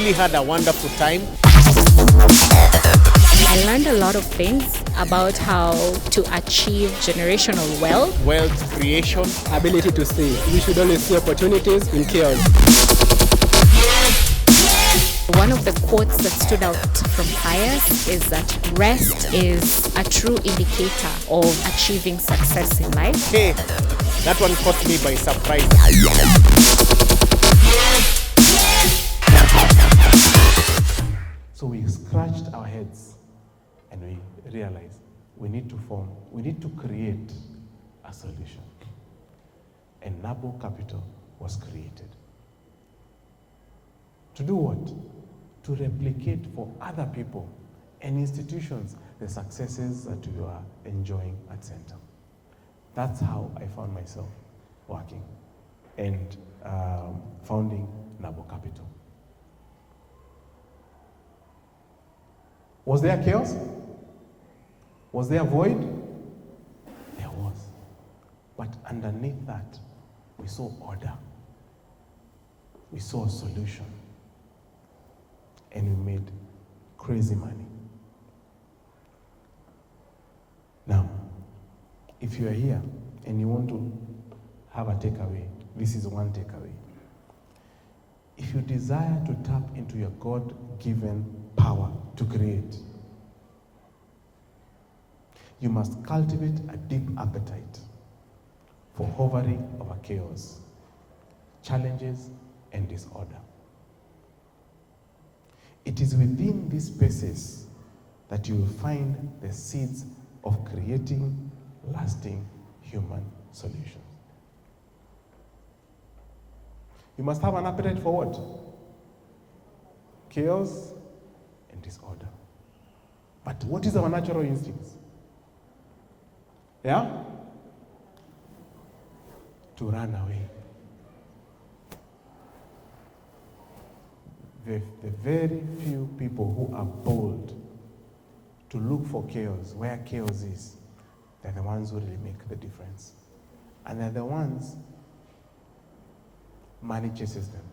really had a wonderful time. I learned a lot of things about how to achieve generational wealth. Wealth creation. Ability to see. We should always see opportunities in chaos. One of the quotes that stood out from Pius is that rest is a true indicator of achieving success in life. Hey, that one caught me by surprise. So we scratched our heads and we realized we need to create a solution. And Nabo Capital was created. To do what? To replicate for other people and institutions the successes that we are enjoying at Center. That's how I found myself working and founding Nabo Capital. Was there chaos? Was there void? There was. But underneath that, we saw order. We saw a solution. And we made crazy money. Now, if you are here and you want to have a takeaway, this is one takeaway. If you desire to tap into your God-given power to create, you must cultivate a deep appetite for hovering over chaos, challenges, and disorder. It is within these spaces that you will find the seeds of creating lasting human solutions. You must have an appetite for what? Chaos and disorder. But what is our natural instincts? Yeah? To run away. The very few people who are bold to look for chaos, where chaos is, they're the ones who really make the difference. And they're the ones money chases them.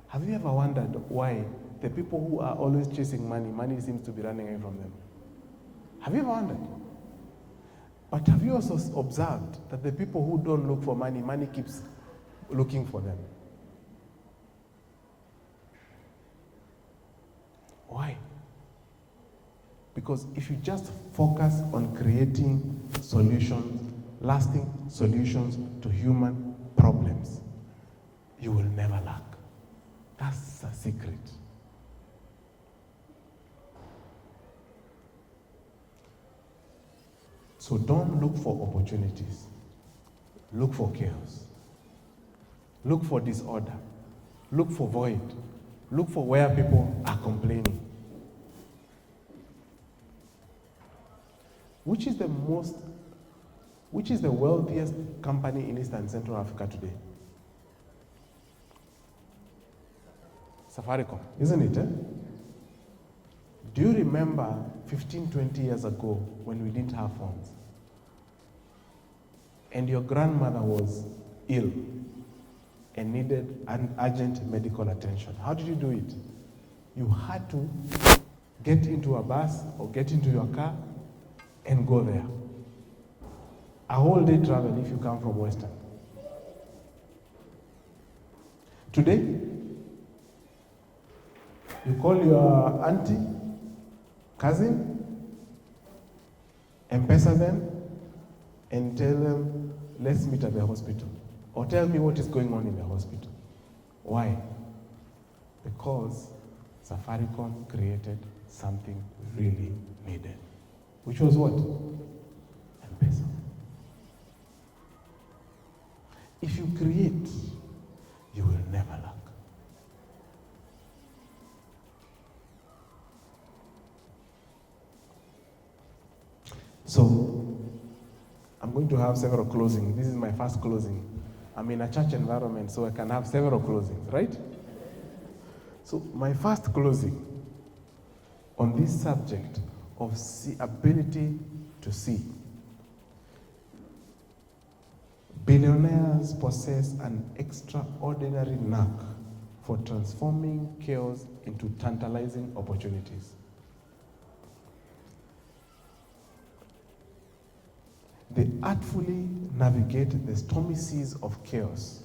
Have you ever wondered why the people who are always chasing money seems to be running away from them? Have you ever wondered? But have you also observed that the people who don't look for money keeps looking for them? Why? Because if you just focus on creating solutions, lasting solutions to human problems, you will never lack. That's a secret. So don't look for opportunities. Look for chaos. Look for disorder. Look for void. Look for where people are complaining. Which is the wealthiest company in East and Central Africa today? Safaricom, isn't it? Do you remember 15, 20 years ago when we didn't have phones? And your grandmother was ill and needed an urgent medical attention. How did you do it? You had to get into a bus or get into your car and go there. A whole day travel if you come from Western. Today, you call your auntie, cousin, M-Pesa them, and tell them, let's meet at the hospital. Or tell me what is going on in the hospital. Why? Because Safaricom created something really needed. Which was what? M-Pesa. If you create, you will never lack. So, I'm going to have several closings. This is my first closing. I'm in a church environment, so I can have several closings, right? So, my first closing on this subject of ability to see. Billionaires possess an extraordinary knack for transforming chaos into tantalizing opportunities. They artfully navigate the stormy seas of chaos,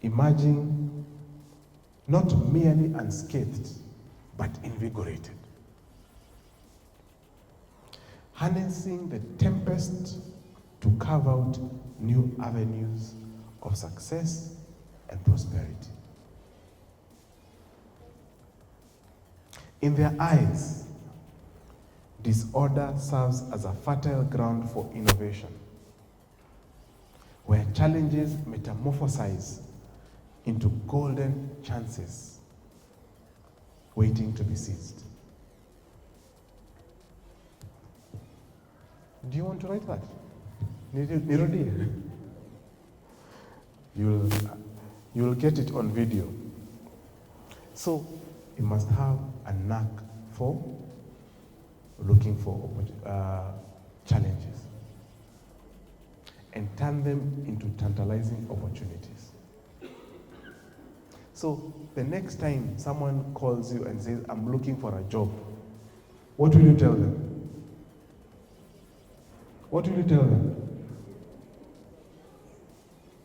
emerging not merely unscathed, but invigorated. Harnessing the tempest to carve out new avenues of success and prosperity. In their eyes, disorder serves as a fertile ground for innovation, where challenges metamorphosize into golden chances waiting to be seized. Do you want to write that? Nirodi? You'll get it on video. So you must have a knack for looking for challenges and turn them into tantalizing opportunities. So the next time someone calls you and says, I'm looking for a job, what will you tell them? What will you tell them?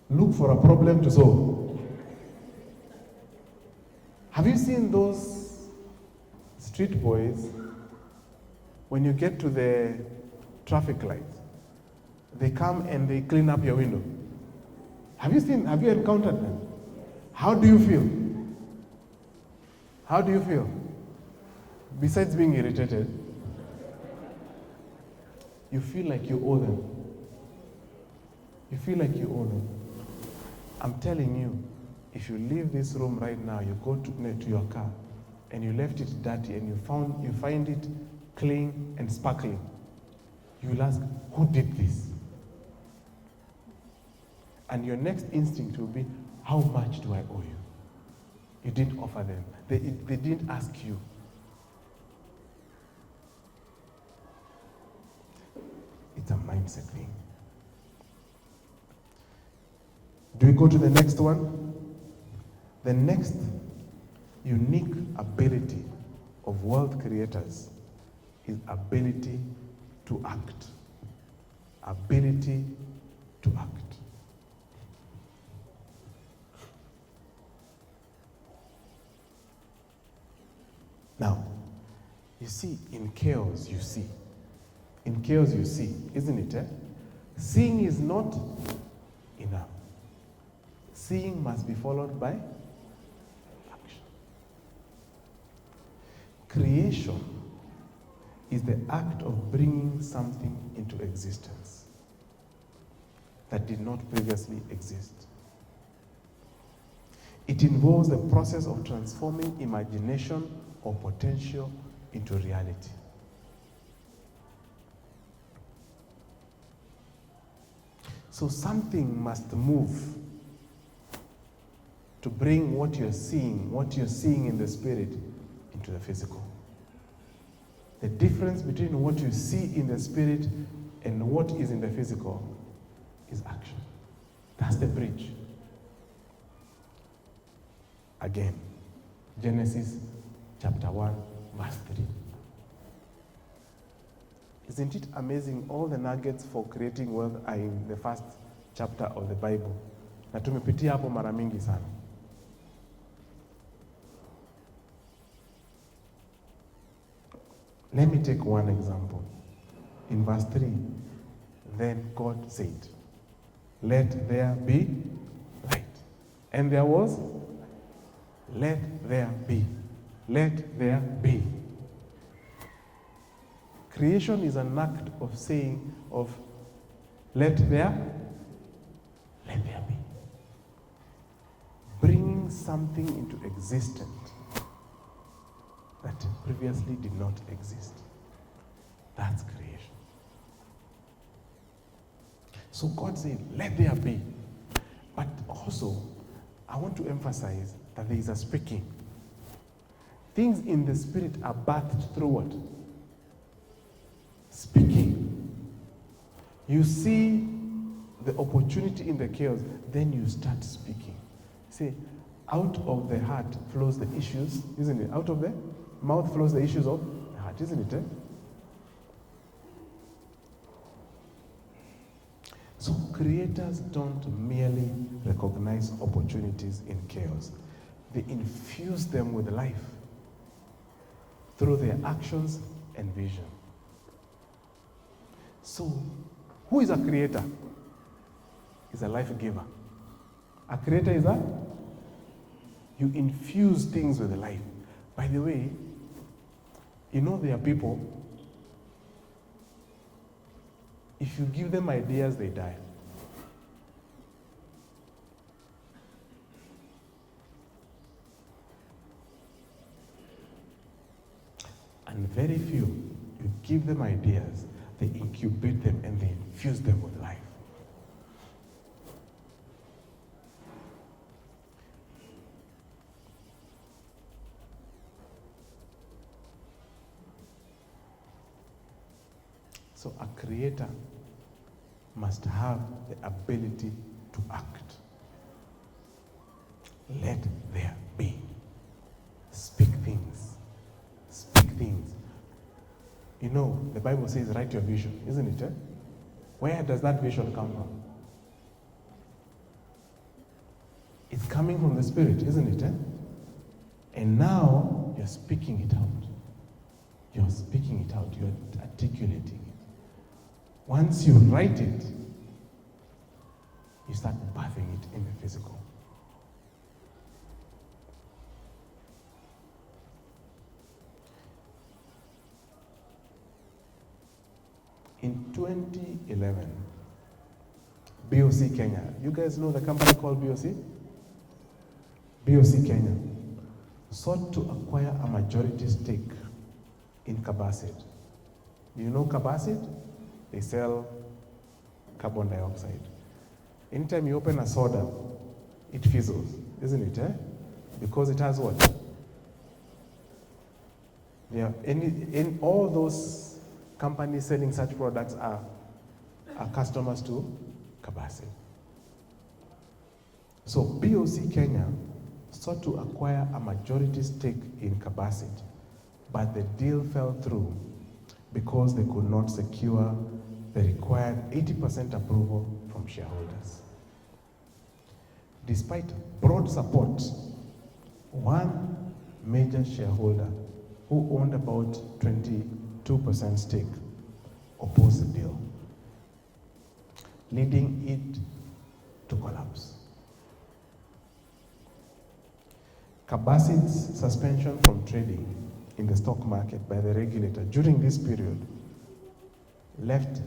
Look for a problem to solve. Have you seen those street boys, when you get to the traffic lights, they come and they clean up your window? Have you encountered them? How do you feel? How do you feel? Besides being irritated, you feel like you owe them. You feel like you owe them. I'm telling you, if you leave this room right now, you go to your car and you left it dirty and you find it clean and sparkling, you will ask, who did this? And your next instinct will be, how much do I owe you? You didn't offer them. They didn't ask you. It's a mindset thing. Do we go to the next one? The next unique ability of wealth creators is ability to act. Ability to act. Now, you see, in chaos you see. In chaos you see, isn't it? Seeing is not enough. Seeing must be followed by action. Creation is the act of bringing something into existence that did not previously exist. It involves the process of transforming imagination or potential into reality. So something must move to bring what you're seeing in the spirit into the physical. The difference between what you see in the spirit and what is in the physical is action. That's the bridge. Again, Genesis chapter 1, verse 3. Isn't it amazing all the nuggets for creating wealth are in the first chapter of the Bible? Na tumepitia hapo mara mingi sana. Let me take one example. In verse 3, then God said, let there be light. And there was, let there be. Let there be. Creation is an act of saying, let there be. Bringing something into existence that previously did not exist. That's creation. So God said, let there be. But also, I want to emphasize that there is a speaking. Things in the spirit are birthed through what? Speaking. You see the opportunity in the chaos, then you start speaking. Say, Out of the heart flows the issues, isn't it? Out of the mouth flows the issues of the heart, isn't it? So creators don't merely recognize opportunities in chaos. They infuse them with life through their actions and vision. So, who is a creator? Is a life giver. A creator is a? You infuse things with life. By the way, you know there are people, if you give them ideas, they die. And very few, you give them ideas, they incubate them and they infuse them with life. So a creator must have the ability to act. Let there be. Speak things. Speak things. You know, the Bible says write your vision, isn't it? Where does that vision come from? It's coming from the Spirit, isn't it? And now you're speaking it out. You're speaking it out. You're articulating it. Once you write it, you start birthing it in the physical. In 2011, BOC Kenya, you guys know the company called BOC? BOC Kenya sought to acquire a majority stake in Cabacid. Do you know Cabacid? They sell carbon dioxide. Anytime you open a soda, it fizzles, isn't it? Because it has what? In all those companies selling such products are customers to Cabacid. So BOC Kenya sought to acquire a majority stake in Cabacid, but the deal fell through because they could not secure the required 80% approval from shareholders. Despite broad support, one major shareholder who owned about 22% stake opposed the deal, leading it to collapse. Cabacid's suspension from trading in the stock market by the regulator during this period left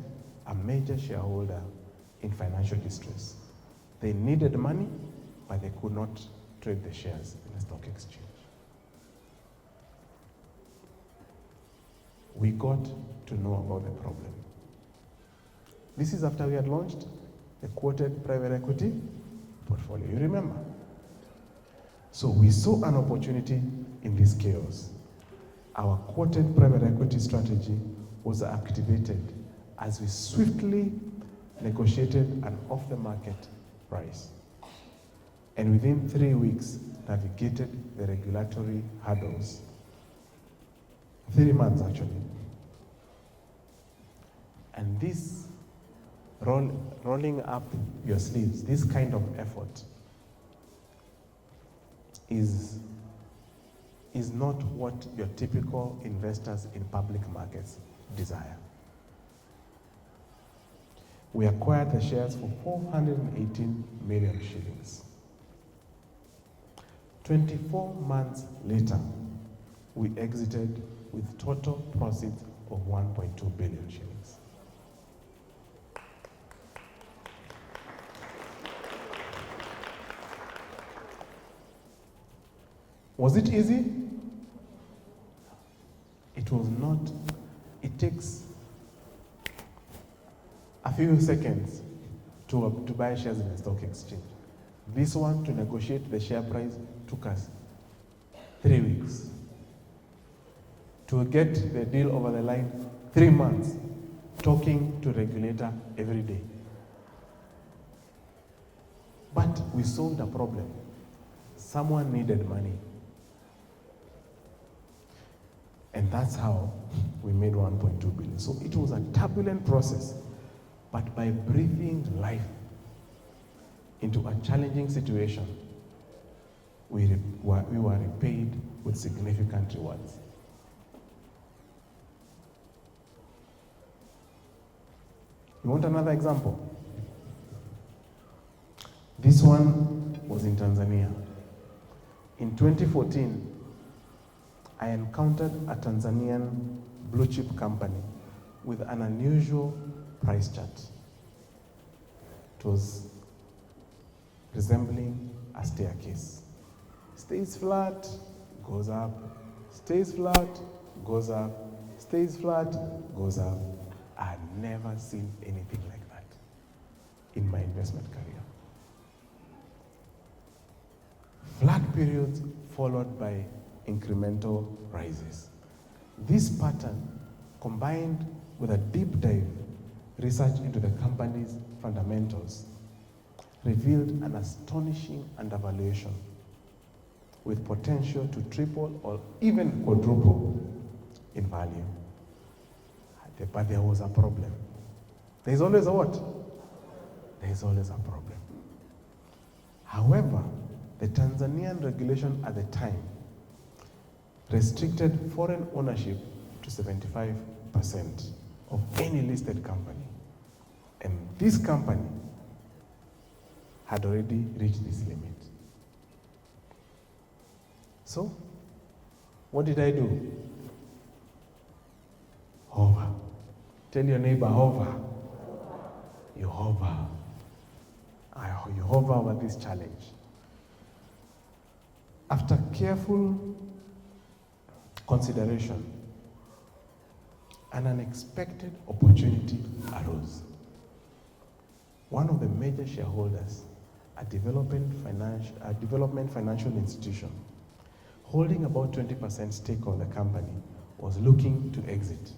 a major shareholder in financial distress. They needed money, but they could not trade the shares in the stock exchange. We got to know about the problem. This is after we had launched the quoted private equity portfolio. You remember? So we saw an opportunity in this chaos. Our quoted private equity strategy was activated as we swiftly negotiated an off-the-market price, and within 3 weeks navigated the regulatory hurdles. 3 months actually. And this rolling up your sleeves, this kind of effort is not what your typical investors in public markets desire. We acquired the shares for 418 million shillings. 24 months later, we exited with total proceeds of 1.2 billion shillings. Was it easy? It was not. It takes a few seconds to buy shares in the stock exchange. This one, to negotiate the share price, took us 3 weeks. To get the deal over the line, 3 months, talking to regulator every day. But we solved a problem. Someone needed money. And that's how we made 1.2 billion. So it was a turbulent process, but by breathing life into a challenging situation, we were repaid with significant rewards. You want another example? This one was in Tanzania. In 2014, I encountered a Tanzanian blue chip company with an unusual price chart. It was resembling a staircase. Stays flat, goes up, stays flat, goes up, stays flat, goes up. I've never seen anything like that in my investment career. Flat periods followed by incremental rises. This pattern, combined with a deep dive research into the company's fundamentals, revealed an astonishing undervaluation with potential to triple or even quadruple in value. But there was a problem. There's always a what? There's always a problem. However, the Tanzanian regulation at the time restricted foreign ownership to 75% of any listed company. And this company had already reached this limit. So, what did I do? Hover. Tell your neighbor, hover. You hover. You hover over this challenge. After careful consideration, an unexpected opportunity arose. One of the major shareholders, a development financial institution, holding about 20% stake of the company, was looking to exit.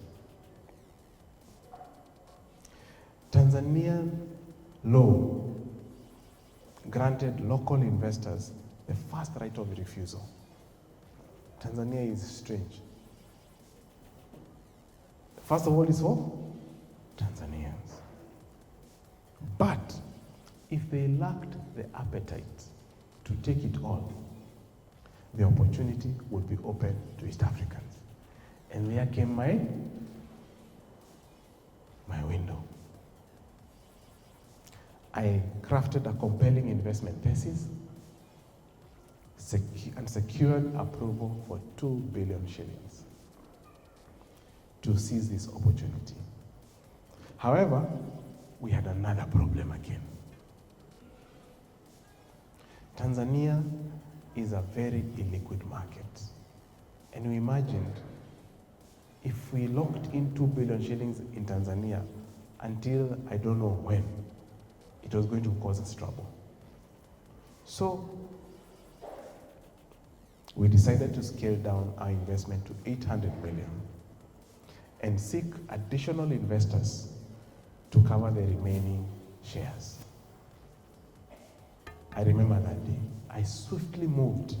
Tanzanian law granted local investors the first right of refusal. Tanzania is strange. First of all, it's for Tanzanians. But if they lacked the appetite to take it all, the opportunity would be open to East Africans. And there came my window. I crafted a compelling investment thesis and secured approval for 2 billion shillings to seize this opportunity. However, we had another problem again. Tanzania is a very illiquid market. And we imagined if we locked in 2 billion shillings in Tanzania until I don't know when, it was going to cause us trouble. So we decided to scale down our investment to 800 million and seek additional investors to cover the remaining shares. I remember that day. I swiftly moved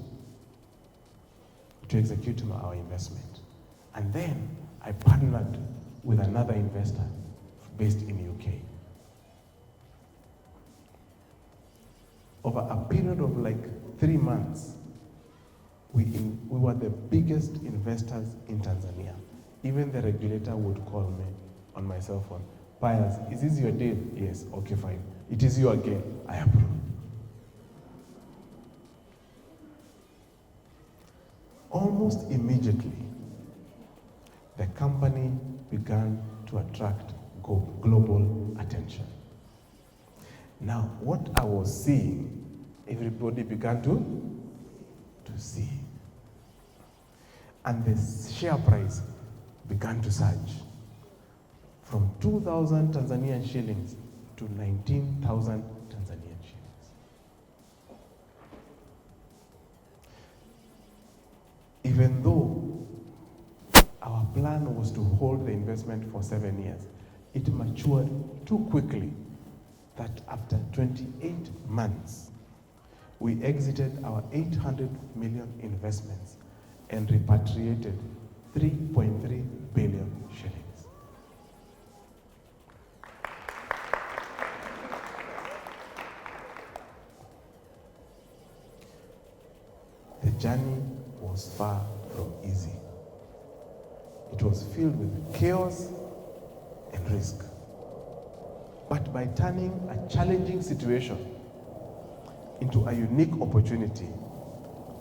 to execute our investment. And then I partnered with another investor based in the UK. Over a period of like 3 months, we were the biggest investors in Tanzania. Even the regulator would call me on my cell phone. Pius, is this your deal? Yes, okay, fine. It is you again. I approve. Almost immediately, the company began to attract global attention. Now, what I was seeing, everybody began to see. And the share price began to surge from 2,000 Tanzanian shillings to 19,000 Tanzanian shillings. Even though our plan was to hold the investment for 7 years, it matured too quickly that after 28 months, we exited our 800 million investments and repatriated 3.3 billion shillings. The journey was far from easy. It was filled with chaos and risk. But by turning a challenging situation into a unique opportunity,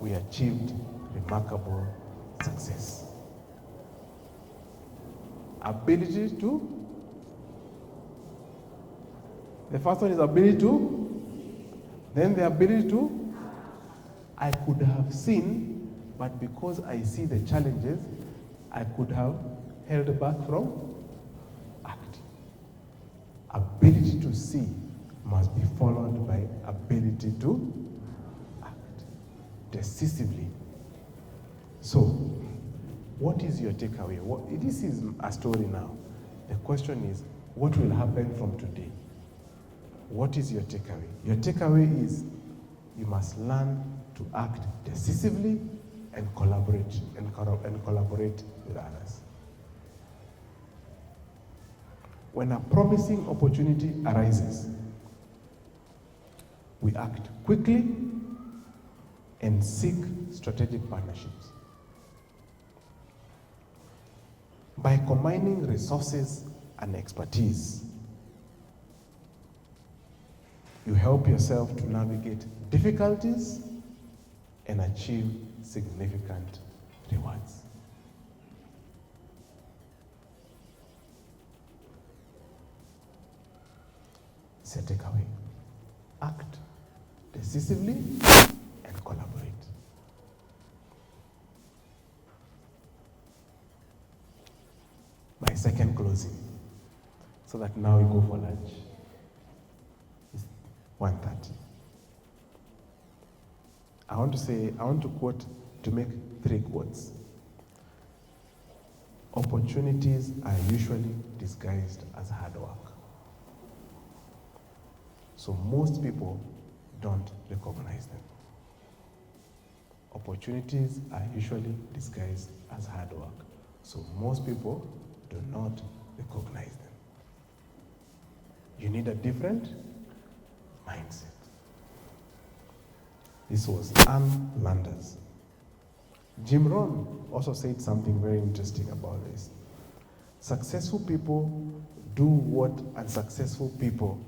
we achieved remarkable success. Ability to, the first one is ability to, then the ability to, I could have seen, but because I see the challenges, I could have held back from acting. Ability to see must be followed by ability to act decisively. So, what is your takeaway? This is a story now. The question is, what will happen from today? What is your takeaway? Your takeaway is, you must learn to act decisively and collaborate with others. When a promising opportunity arises, we act quickly and seek strategic partnerships. By combining resources and expertise, you help yourself to navigate difficulties and achieve significant rewards. It's a takeaway. Act decisively and collaborate. My second closing, so that now we go for lunch, is 1:30. I want to make 3 quotes. Opportunities are usually disguised as hard work. So most people don't recognize them. Opportunities are usually disguised as hard work. So most people do not recognize them. You need a different mindset. This was Ann Landers. Jim Rohn also said something very interesting about this. Successful people do what unsuccessful people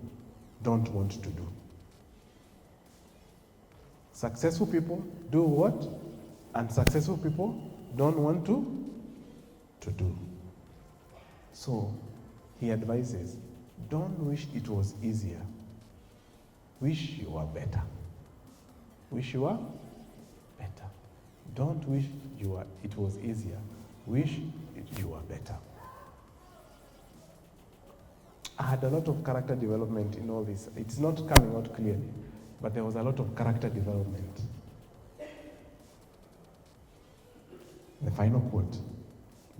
don't want to do. Successful people do what unsuccessful people don't want to do. So he advises, don't wish it was easier. Wish you were better. Wish you were better. Don't wish it was easier. Wish you were better. I had a lot of character development in all this. It's not coming out clearly, but there was a lot of character development. The final quote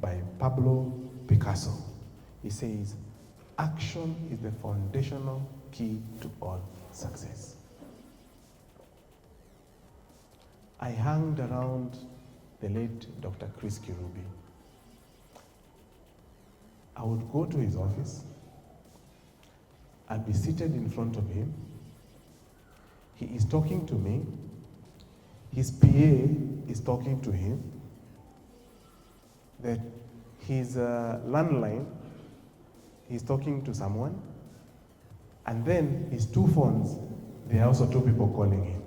by Pablo Picasso. He says, action is the foundational key to all success. I hung around the late Dr. Chris Kirubi. I would go to his office. I'd be seated in front of him. He is talking to me. His PA is talking to him. His landline, he's talking to someone. And then his 2 phones, there are also 2 people calling him.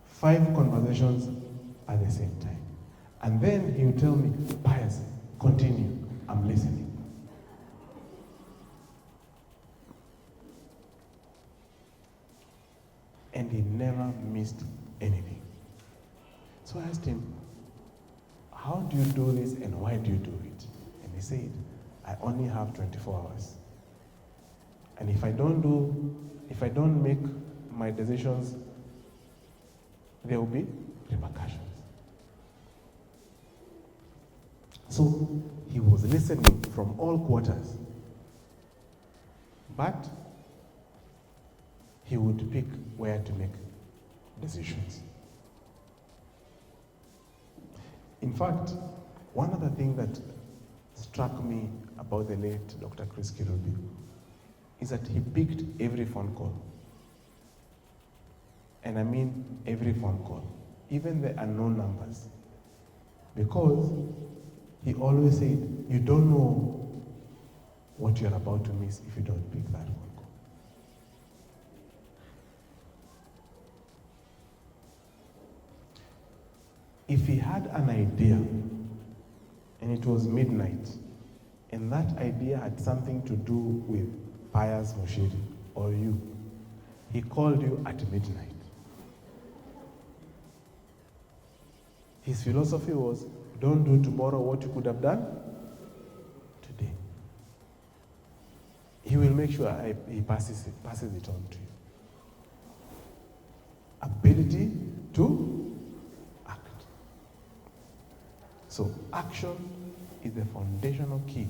5 conversations at the same time. And then he will tell me, Pius, continue, I'm listening. And he never missed anything. So I asked him, how do you do this and why do you do it? And he said, I only have 24 hours. And if I don't make my decisions, there will be repercussions. So he was listening from all quarters. But he would pick where to make decisions. In fact, one other thing that struck me about the late Dr. Chris Kirubi is that he picked every phone call. And I mean every phone call, even the unknown numbers. Because he always said, you don't know what you're about to miss if you don't pick that phone call. If he had an idea, and it was midnight, and that idea had something to do with Pius Moshiri or you, he called you at midnight. His philosophy was, don't do tomorrow what you could have done today. He will make sure he passes it on to you. Ability to act. So action is the foundational key